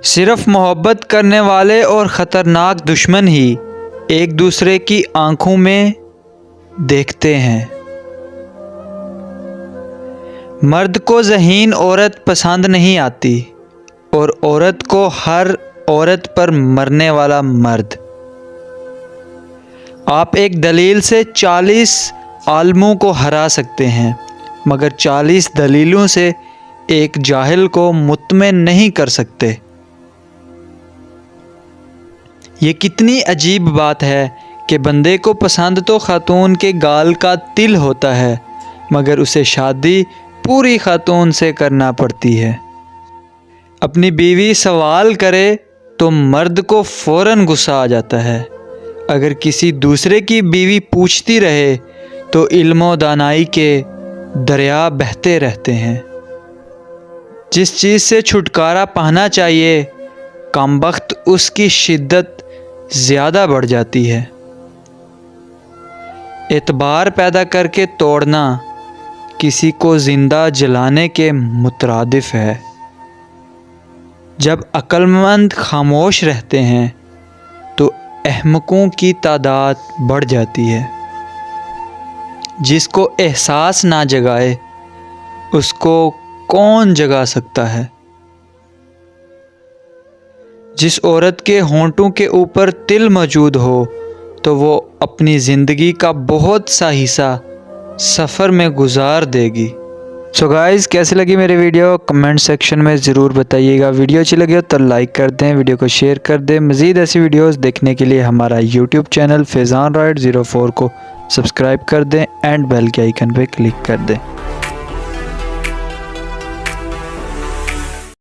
صرف محبت کرنے والے اور خطرناک دشمن ہی ایک دوسرے کی آنکھوں میں دیکھتے ہیں۔ مرد کو ذہین عورت پسند نہیں آتی اور عورت کو ہر عورت پر مرنے والا مرد۔ آپ ایک دلیل سے 40 عالموں کو ہرا سکتے ہیں، مگر 40 دلیلوں سے ایک جاہل کو مطمئن نہیں کر سکتے۔ یہ کتنی عجیب بات ہے کہ بندے کو پسند تو خاتون کے گال کا تل ہوتا ہے، مگر اسے شادی پوری خاتون سے کرنا پڑتی ہے۔ اپنی بیوی سوال کرے تو مرد کو فوراً غصہ آ جاتا ہے، اگر کسی دوسرے کی بیوی پوچھتی رہے تو علم و دانائی کے دریا بہتے رہتے ہیں۔ جس چیز سے چھٹکارا پانا چاہیے، کمبخت اس کی شدت زیادہ بڑھ جاتی ہے۔ اعتبار پیدا کر کے توڑنا کسی کو زندہ جلانے کے مترادف ہے۔ جب عقل مند خاموش رہتے ہیں تو احمقوں کی تعداد بڑھ جاتی ہے۔ جس کو احساس نہ جگائے اس کو کون جگا سکتا ہے؟ جس عورت کے ہونٹوں کے اوپر تل موجود ہو تو وہ اپنی زندگی کا بہت سا حصہ سفر میں گزار دے گی۔ سو گائز، کیسی لگی میری ویڈیو کمنٹ سیکشن میں ضرور بتائیے گا۔ ویڈیو اچھی لگی ہو تو لائک کر دیں، ویڈیو کو شیئر کر دیں۔ مزید ایسی ویڈیوز دیکھنے کے لیے ہمارا یوٹیوب چینل فیضان رائڈ 04 کو سبسکرائب کر دیں اینڈ بیل کے آئیکن پہ کلک کر دیں۔